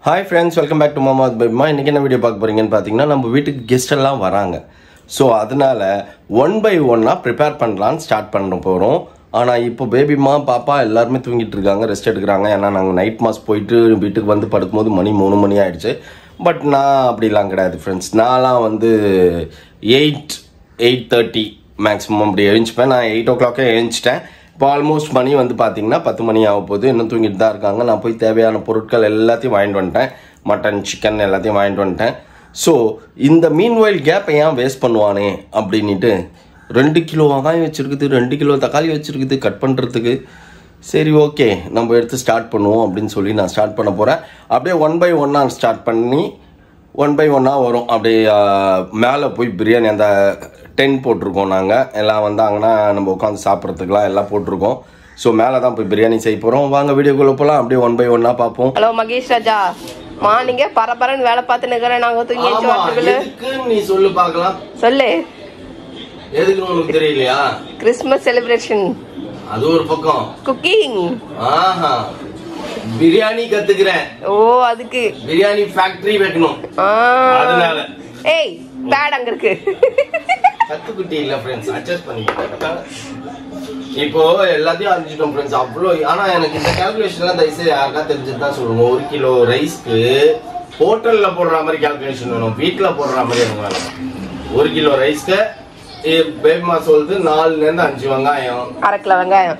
Hi friends, welcome back to Mama Baby. இன்னைக்கு என்ன video பார்க்க போறீங்கன்னு பாத்தீங்கன்னா நம்ம வீட்டுக்கு கெஸ்ட் எல்லாம் வராங்க. சோ அதனால ஒன் பை ஒன்னா ப்ரிப்பேர் பண்ணலாம் ஸ்டார்ட் பண்ண போறோம். ஆனா இப்போ பேபிமா பாப்பா எல்லாரும் தூங்கிட்டு இருக்காங்க, ரெஸ்ட் எடுக்கறாங்க. ஏன்னா நாங்க நைட் மாஸ் போயிட்டு வீட்டுக்கு வந்து படுக்கும்போது மணி 3 மணி ஆயிடுச்சு. பட் நான் அப்படிலாம் கிடையாது ஃப்ரெண்ட்ஸ். நான்லாம் வந்து 8:30 மேக்ஸிமம் அப்படி எழுந்துப்பேன். நான் 8 o'clock எழுந்துட்டேன். இப்போ ஆல்மோஸ்ட் மணி வந்து பார்த்தீங்கன்னா 10 மணி ஆக போகுது. இன்னும் தூங்கிட்டு தான் இருக்காங்க. நான் போய் தேவையான பொருட்கள் எல்லாத்தையும் வாங்கிட்டு வந்துட்டேன். மட்டன் சிக்கன் எல்லாத்தையும் வாங்கிட்டு வந்துட்டேன். ஸோ இந்த மீன்வைல் கேப்பை ஏன் வேஸ்ட் பண்ணுவானே அப்படின்ட்டு 2 கிலோ வெங்காயம் வச்சுருக்குது, 2 கிலோ தக்காளி வச்சுருக்குது கட் பண்ணுறதுக்கு. சரி ஓகே நம்ம எடுத்து ஸ்டார்ட் பண்ணுவோம் அப்படின்னு சொல்லி நான் ஸ்டார்ட் பண்ண போகிறேன். அப்படியே ஒன் பை ஒன்னாக ஸ்டார்ட் பண்ணி ஒன் பை ஒன்னாக வரும். அப்படியே மேலே போய் பிரியாணி அந்த டென்ட் போட்டிருக்கோம். நாங்கள் எல்லாம் வந்தாங்கன்னா நம்ம உட்காந்து சாப்பிட்றதுக்குலாம் எல்லாம் போட்டிருக்கோம். ஸோ மேலே தான் போய் பிரியாணி செய்ய போகிறோம். வாங்க வீடியோக்குள்ளே போகலாம். அப்படியே ஒன் பை ஒன்னாக பார்ப்போம். ஹலோ மகேஷ் ராஜா, மார்னிங்கே பரபரன்னு வேலை பார்த்து நிற்கிறேன். நாங்கள் தூங்கி எதுக்கு நீ சொல்லு பார்க்கலாம். சொல்லு, எதுக்கு உங்களுக்கு தெரியலையா? கிறிஸ்மஸ் செலிப்ரேஷன், அது ஒரு பக்கம். குக்கிங், ஆஹா பிரியாணி கத்துக்கிறேன். ஓ அதுக்கு பிரியாணி ஃபேக்டரி வைக்கணும். அதனால ஏய் பேட் அங்க இருக்கு. கத்துக்குட்டி இல்ல ஃப்ரெண்ட்ஸ், அட்ஜஸ்ட் பண்ணிக்கோங்க. இப்போ எல்லாத்தையும் அறிஞ்சிட்டோம் ஃப்ரெண்ட்ஸ். அவ்வளோ ஆனா எனக்கு இந்த கால்குலேஷன்லாம் தயவுசெய்து யாருக்கா தெரிஞ்சது தான் சொல்லுங்க. 1 கிலோ ரைஸ்க்கு ஹோட்டல்ல போடுற மாதிரி கால்குலேஷன் வேணும், வீட்டுல போடுற மாதிரி எனக்கு வேணும். 1 கிலோ ரைஸ்க்கு பேபிமா சொல்லுது 4ல இருந்து 5 வெங்காயம், 1/2 கிலோ வெங்காயம்,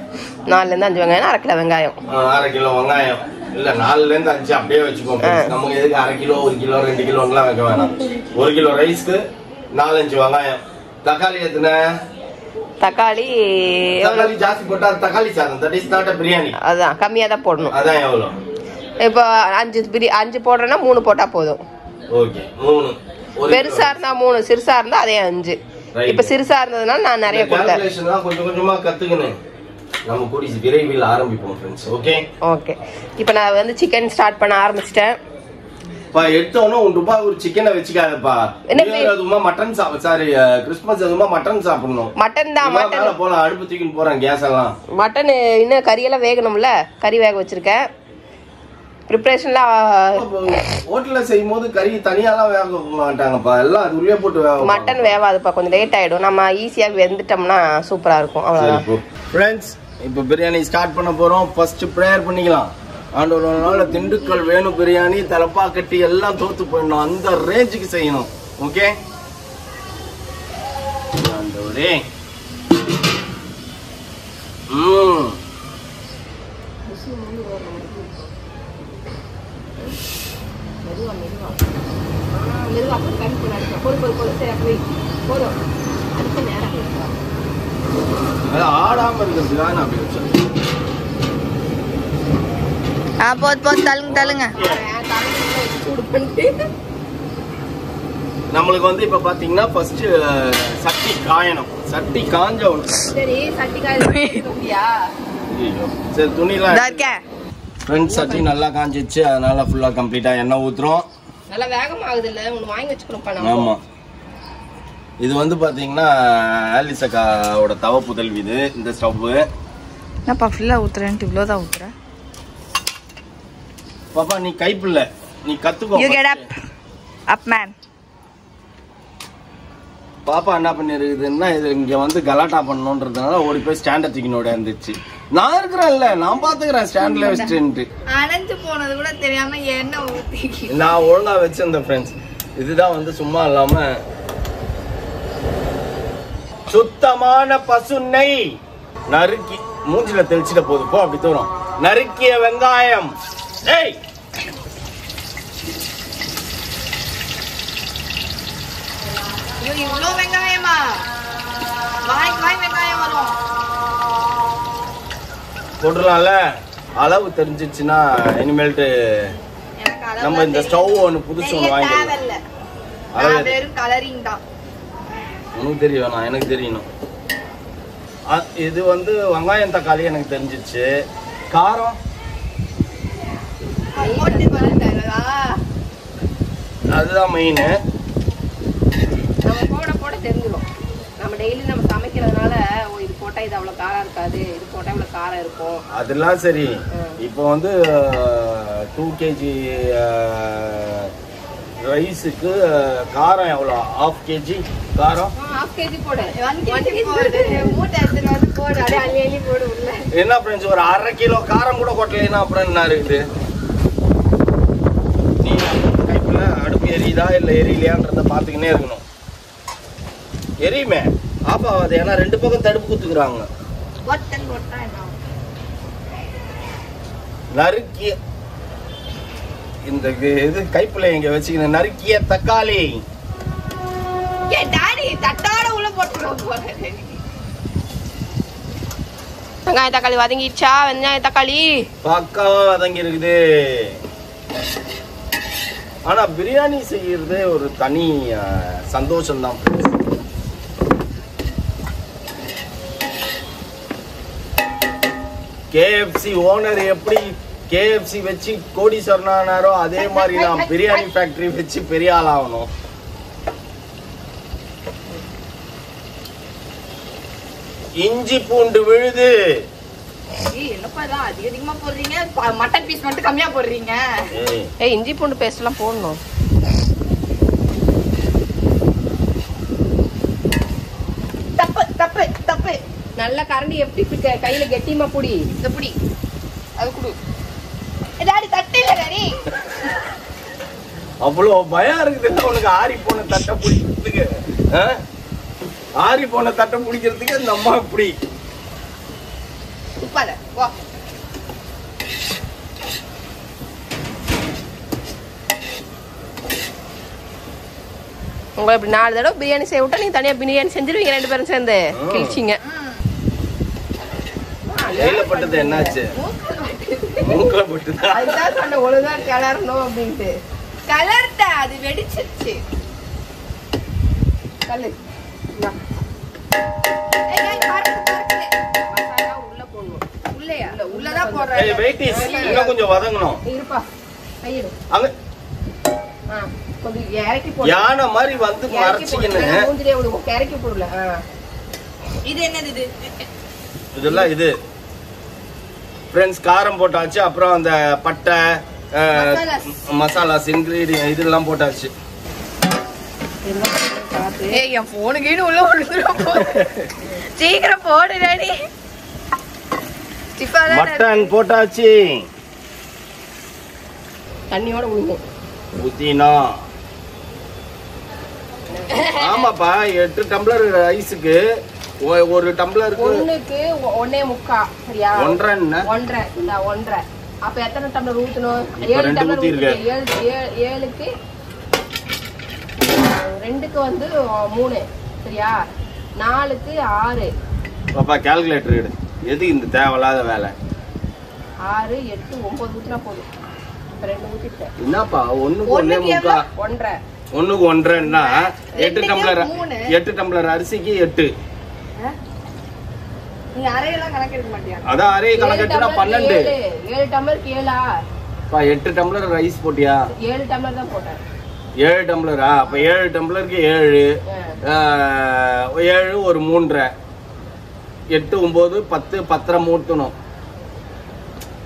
4ல இருந்து 5 வெங்காயம், 1/2 கிலோ வெங்காயம், 1/2 கிலோ வெங்காயம் இல்ல 4ல இருந்து 5 அப்படியே வச்சுக்கோங்க. நமக்கு எதுக்கு 1/2 கிலோ 1 கிலோ 2 கிலோலாம் வைக்க வேணாம். 1 கிலோ ரைஸ்க்கு 4-5 வெங்காயம். தக்காளி எத்தனை? தக்காளி ஜாஸ்தி போட்டா தக்காளி சாதம், that is not a biryani. அதான் கம்மியா தான் போடணும். அதான் எவ்வளவு? இப்போ 5 போடுறேன்னா 3 போட்டா போதும். ஓகே 3. பெருசா இருந்தா 3, சிறுசா இருந்தா அதே 5. இப்ப சிறுசா இருந்ததுனால நான் நிறைய போட்டேன். கொஞ்சம் கொஞ்சமா கத்துக்கணும். நம்ம கூடி விரைவில் ஆரம்பிப்போம் ஃப்ரெண்ட்ஸ். Okay okay. இப்போ நான் வந்து சிக்கன் ஸ்டார்ட் பண்ண ஆரம்பிச்சிட்டேன். பா எடுத்தோனே 1 ரூபாய் ஒரு சிக்கனை வச்சுக்காதப்பா. அதுமா மட்டன் சாரி கிறிஸ்மஸ் அதுமா மட்டன் சாப்பிடணும். மட்டன் தான், மட்டன் போலாம். அடுப்பு தூக்கிட்டு போறேன் கேஸ் எல்லாம். மட்டன் இன்னும் கறியெல்லாம் வேகணும்ல, கறி வேக வச்சிருக்கேன். ப்ரிப்பரேஷன்லாம் ஹோட்டல்ல செய்யும் போது கறி தனியாலாம் வேக மாட்டாங்கப்பா, எல்லாம் அது உள்ளே போட்டு வேக. மட்டன் வேவாதுப்பா, கொஞ்சம் லேட் ஆயிடும். நம்ம ஈஸியா வெந்துட்டோம்னா சூப்பரா இருக்கும். அவ்வளவுதான் ஃப்ரெண்ட்ஸ். இப்போ பிரியாணி ஸ்டார்ட் பண்ண போறோம். ஃபர்ஸ்ட் ப்ரேயர் பண்ணிக்கலாம். ஆண்டவர் நாள் திண்டுக்கல் வேணும் பிரியாணி தலப்பா கட்டி எல்லாம் தோத்து போயிடணும், அந்த ரேஞ்சுக்கு செய்யணும். ஓகே ஆண்டவரே. ஆடாம இருக்கிறதுக்காக நான் அப்படி வச்சேன். தள்ளுங்க. நம்மளுக்கு வந்து இப்ப பாத்தீங்கன்னா ஃபர்ஸ்ட் சட்டி காயணும். சட்டி காஞ்ச உடனே சரி சட்டி காய்ச்சியா? சரி துணிலாம் ஃப்ரெண்ட்ஸ் சட்டி நல்லா காஞ்சிச்சு. அதனால ஃபுல்லா கம்ப்ளீட்டா எண்ணெய் ஊத்துறோம். நல்லா வேகமாகுது இல்ல, ஒன்னு வாங்கி வச்சுக்கணும். ஆமா இது வந்து பாத்தீங்கன்னா ஆலிசக்காவோட தவ புதல்வி இது. இந்த ஸ்டவ் என்னப்பா ஃபுல்லா ஊத்துறேன், இவ்வளவுதான் ஊத்துற பாப்பா. நீ கைப்பில்ல, நீ கத்துக்கோ. You get up. Up man. பாப்பா என்ன பண்ணிருக்குதுன்னா இது இங்க வந்து கலாட்டா பண்ணணும்ன்றதுனால ஓடி போய் ஸ்டாண்ட தூக்கினோட இருந்துச்சு. நான் இருக்கிறேன்ல, நான் பாத்துக்கிறேன் ஸ்டாண்ட்ல வச்சுட்டு. அணைஞ்சு போனது கூட தெரியாம என்ன ஊத்தி நான் ஒழுங்கா வச்சிருந்தேன் ஃப்ரெண்ட்ஸ். இதுதான் வந்து சும்மா இல்லாம சுத்தமான பசு நெய் நறுக்கி மூஞ்சில தெளிச்சிட போது போ. அப்படி தோணும். நறுக்கிய வெங்காயம். ஏய் இவ்வளோ வெங்காயமா? வாய் வெங்காயம் வரும். போட்டுடலாம்ல. அளவு தெரிஞ்சிச்சுன்னா இனிமேல்ட்டு நம்ம இந்த ஸ்டவ் ஒன்று புதுசு ஒன்று வாங்கிக்கலாம். வெறும் கலரிங் தான். உனக்கு தெரியும், நான் எனக்கு தெரியணும். இது வந்து வெங்காயம் தக்காளி எனக்கு தெரிஞ்சிச்சு. காரம் அதுதான் மெயின். நம்ம போட போட தெரிஞ்சிடும். நம்ம டெய்லி நம்ம சமைக்கிறதுனால இது போட்ட போட்டா இது அவ்வளவு காரம் இருக்காது, இது போட்டா இவ்வளவு காரம் இருக்கும். அதெல்லாம் சரி. இப்போ வந்து 2 kg ரைஸுக்கு காரம் எவ்வளோ? 1/2 kg காரம். 1/2 kg போடு. 1 kg போடு. மூட்டை எடுத்துட்டு வந்து போடு. அப்படியே அள்ளி அள்ளி போடு உள்ள. என்ன ஃப்ரெண்ட்ஸ், ஒரு 1/2 கிலோ காரம் கூட கொட்டலைன்னா அப்புறம் என்ன இருக்குது? நீ கைப்பில் அடுப்பு எரியுதா இல்லை எரியலையான்றத பார்த்துக்கினே இருக்கணும். எரியுமே, ஆஃப் ஆகாது. ஏன்னா 2 பக்கம் தடுப்பு குத்துக்குறாங்க. ஒட்டல் ஒட்டா என்ன நறுக்கிய இந்த இது கைப்பில் இங்கே வச்சுக்கின நறுக்கிய தக்காளி. ஏ டாடி தட்டாட உள்ள போட்டுறோம் போறே. வெங்காயம் தக்காளி வதங்கிடுச்சா? வெங்காயம் தக்காளி பக்காவா வதங்கி இருக்குது. ஆனா பிரியாணி செய்யறதே ஒரு தனி சந்தோஷம் தான். KFC ஓனர் எப்படி KFC வச்சு கோடீஸ்வரன் ஆனாரோ அதே மாதிரி நான் பிரியாணி ஃபேக்டரி வச்சு பெரிய ஆள் ஆகணும். இஞ்சி பூண்டு விழுது. என்னப்பா இதான் அதிகமா போடுறீங்க, மட்டன் பீஸ் மட்டும் கம்மியா போடுறீங்க. ஏய் இஞ்சி பூண்டு பேஸ்ட் எல்லாம் போடணும். தப்பு தப்பு தப்பு. நல்ல கரண்டி எப்படி கையில கெட்டியமா புடி. இந்த புடி அது குடு. டாடி தட்டு இல்ல டாடி. அவ்வளோ பயம் இருக்குது உனக்கு ஆரி போன தட்டை பிடிக்கிறதுக்கு. ஆரி போன தட்டை பிடிக்கிறதுக்கு இந்த அம்மா இப்படி உப்பாத வா. உங்களை இப்படி 4 தடவை பிரியாணி செய்ய விட்டா நீங்க தனியா பிரியாணி செஞ்சிருவீங்க 2 பேரும் சேர்ந்து. கிழிச்சிங்க. கையிலப்பட்டது என்னாச்சு? மூக்கில பட்டுதா? அதுதான் சொன்ன ஒழுங்கா கிளறணும் அப்படின்ட்டு. கலர்டா அது வெடிச்சிருச்சு. கல்லு மசாலா உள்ள போடணும். உள்ளயா? உள்ள உள்ளதான் ஏய் போடுறேன். வெயிட்டிஸ் இன்னும் கொஞ்சம் வதங்கணும். இருப்பா கையிடு. அங்க கொஞ்சம் இறக்கி போடு. யானை மாதிரி வந்து மறைச்சிக்கின்னு மூஞ்சிலே விடுவோம். இறக்கி போடல. இது என்னது இது? இதெல்லாம் இது ஃப்ரெண்ட்ஸ் காரம் போட்டாச்சு. அப்புறம் அந்த பட்டை மசாலாஸ் இன்கிரீடியன் இதெல்லாம் போட்டாச்சு. ஏய் என் போனுக்கு உள்ள விழுந்துரும். சீக்கிரம் போடு டாடி. மட்டன் போட்டாச்சு. தண்ணியோட விழுகும். புதினா. ஆமாப்பா 8 டம்ளர் ரைஸுக்கு ஒரு டம்ளருக்கு ஒண்ணுக்கு 1.25. சரியா? 1.5 1.5. இந்த 1.5. அப்ப எத்தனை டம்ளர் ஊத்தணும்? இப்ப 7 2 டம்ளர் ஊத்திருக்கேன். 7க்கு 2க்கு வந்து 3. சரியா? 4க்கு 6. பாப்பா கால்குலேட்டர் எடு. எது இந்த தேவையில்லாத வேலை? 6 8 9 ஊத்தினா போதும். இப்ப 2 ஊத்திட்டேன். என்னப்பா 1.25 1.5. 1.5ன்னா 8 டம்ளர் 3. 8 டம்ளர் அரிசிக்கு 8. நீ அரையெல்லாம் கணக்கு எடுக்க மாட்டியா? அதான் அரை கணக்கெடுத்தா 12. 7 டம்ளருக்கு 7ஆ? பா 8 டம்ளர் ரைஸ் போட்டியா? 7 டம்ளர் தான் போட்டேன். 7 டம்ளரா? அப்ப 7 டம்ளருக்கு 7 7 ஒரு 3.5 8 9 10 10 மூட்டணும்.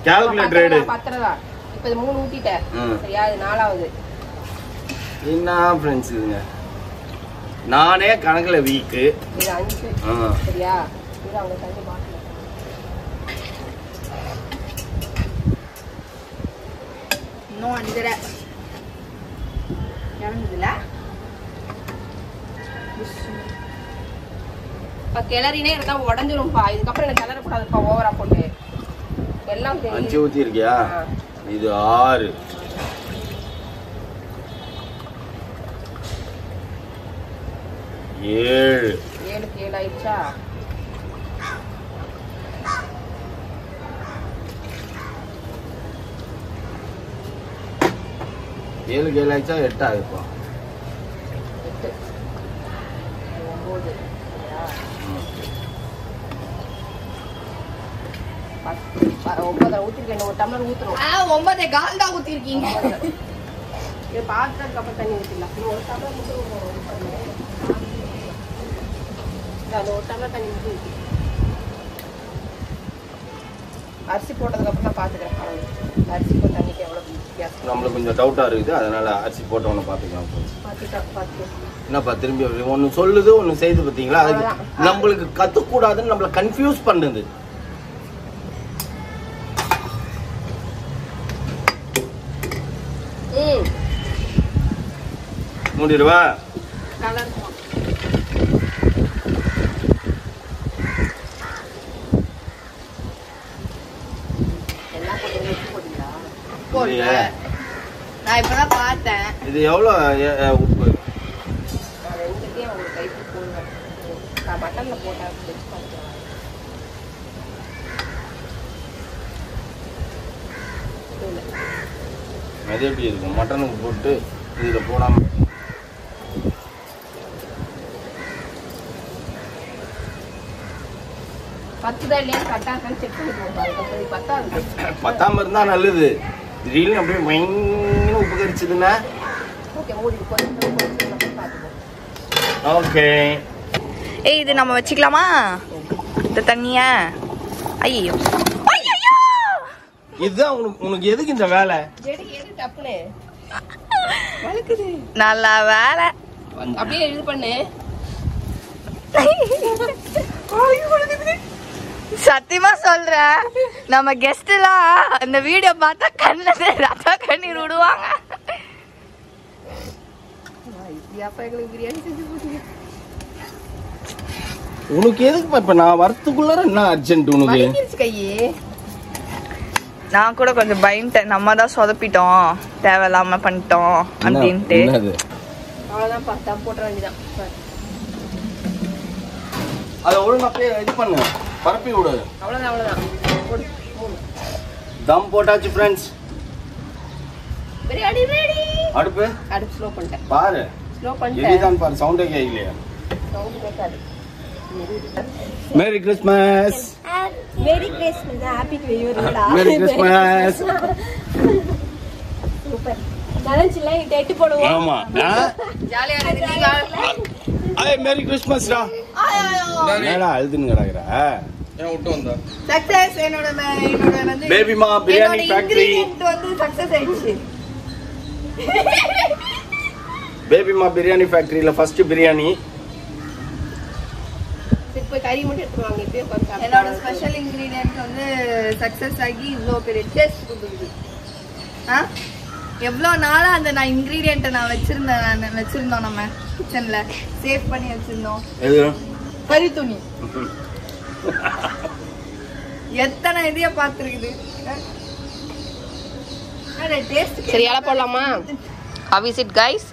கால்குலேட்டர் எடு. 10 தான். இப்ப இது 3 ஊத்திட்டேன். சரியா? இது 4வது. என்ன ஃப்ரெண்ட்ஸ் இதுங்க, நானே கணக்குல வீக்கு. இது 5. சரியா? இது அவங்க தண்ணி பாட்டில். இன்னும் 5.5 இறங்குதுல. இப்ப கிளறினே இருந்தா உடஞ்சிரும்பா. இதுக்கப்புறம் எனக்கு கிளறக்கூடாதுப்பா ஓவரா போட்டு. எல்லாம் 5 ஊத்தி இருக்கியா? இது 6 7 7க்கு 7 ஆயிடுச்சா? ஏழு ஆயிடுச்சா? 8 ஆகுப்பா. 8 9. 9 ஊத்திருக்கேன். ஒரு டம்ளர் ஊத்துறோம். 9 கால் தான் ஊத்திருக்கீங்க. இது பாத்திரத்துக்கு அப்புறம் தண்ணி ஊத்திடலாம். இன்னும் ஒரு டம்ளர் ஊத்துறோம். அது ஒரு டம்ளர் தண்ணி ஊற்றி அரிசி போட்டதுக்கப்புறம் நான் பார்த்துக்கிறேன். அரிசி போட்டு தண்ணிக்கு எவ்வளோ வித்தியாசம் நம்மளுக்கு கொஞ்சம் டவுட்டாக இருக்குது, அதனால அரிசி போட்டவொன்னு பார்த்துக்கலாம். என்னப்பா திரும்பி ஒன்று சொல்லுது ஒன்று செய்து பார்த்தீங்களா? அதுக்கு நம்மளுக்கு கற்றுக்கூடாதுன்னு நம்மளை கன்ஃபியூஸ் பண்ணுது. மூடிடுவா. நல்லா இருக்கும். நான் இப்பதான் பார்த்தேன். இது எவ்வளோ உப்பு? மட்டன்ல போட்டா அது எப்படி இருக்கும்? மட்டனுக்கு போட்டு இதில் போடாமல் பத்தாம இருந்தா நல்லது. திடீர்னு அப்படியே மைன்னு உப்பு கரிச்சதுன்னா ஓகே. ஏய் இது நம்ம வச்சுக்கலாமா இந்த தண்ணிய? ஐயோ இதுதான் உனக்கு எதுக்கு இந்த வேலை? நல்ல வேலை. அப்படியே இது பண்ணு. சத்தியமா சொல்றேன், நம்ம கெஸ்ட் எல்லாம் இந்த வீடியோ பார்த்தா கண்ணுல ரத்த கண்ணீர் விடுவாங்க. உனக்கு எதுக்கு இப்ப நான் வரத்துக்குள்ள என்ன அர்ஜென்ட் உனக்கு? கையே நான் கூட கொஞ்சம் பயந்துட்டேன், நம்ம தான் சொதப்பிட்டோம் தேவையில்லாம பண்ணிட்டோம் அப்படின்ட்டு. அவ்வளவுதான் பார்த்தா போட்ட வேண்டியதான். அதை ஒழுங்கா இது பண்ணு, பரப்பி விடு. அவ்வளவுதான். தம் போட்டாச்சு ஃப்ரெண்ட்ஸ். பிரியாணி ரெடி. அடுப்பு ஸ்லோ பண்ணிட்டேன். பாரு, ஸ்லோ பண்ணிட்டேன். எலிதான் பாரு, சவுண்டே கேட்கலையா? சவுண்ட் கேட்காது. Merry Christmas. Merry Christmas. Happy new year. Merry Christmas. Super. நலஞ்சில டேட் போடுவோம். ஆமா. ஜாலியா இருக்கீங்க. ஐ மேரி கிறிஸ்மஸ்டா. என்னடா அழுதுன்னு கிடக்குற? ஏன் விட்டு வந்தா? சக்சஸ். என்னோட வந்து பேபிமா பிரியாணி ஃபேக்டரி வந்து சக்சஸ் ஆயிடுச்சு. பேபிமா பிரியாணி ஃபேக்டரியில ஃபர்ஸ்ட் பிரியாணி. இப்போ கறி மட்டும் எடுத்துவாங்க. இப்பயே கொஞ்சம் என்னோட ஸ்பெஷல் இன்கிரிடியன்ட் வந்து சக்சஸ் ஆகி இவ்வளோ பெரிய டேஸ்ட் கொடுக்குது. எவ்வளோ நாளாக அந்த நான் இன்கிரீடியண்ட்டை நான் வச்சிருந்தோம் நம்ம கிச்சன்ல சேவ் பண்ணி வச்சிருந்தோம். கறி துணி எத்தனை இதைய பார்த்துருக்குது. சரி இலை போடலாமா? How is it guys?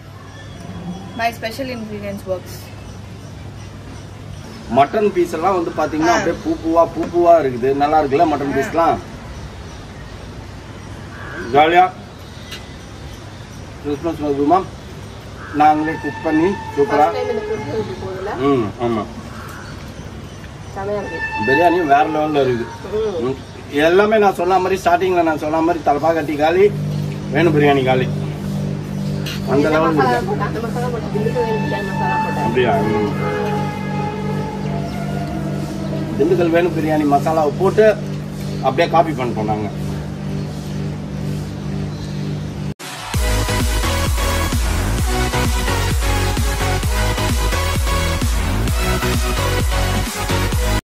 My special ingredients works. Mutton piece எல்லாம் வந்து பாத்தீங்கன்னா அப்படியே பூ பூவா இருக்குது. நல்லா இருக்குல்ல மட்டன் பீஸ்லாம்? ஜாலியா கிறிஸ்மஸ் மதுமா நாங்களே குக் பண்ணி சூப்பரா. ஆமா, பிரியாணி வேற லெவல்ல இருக்குது. எல்லாமே நான் சொன்ன மாதிரி ஸ்டார்டிங்ல நான் சொன்ன மாதிரி தலப்பா கட்டி காலி, வேணும் பிரியாணி காலி, அந்த லெவல். அப்படியா? திண்டுக்கல் வேணும் பிரியாணி மசாலாவை போட்டு அப்படியே காப்பி பண்ணிட்டோம் நாங்கள்.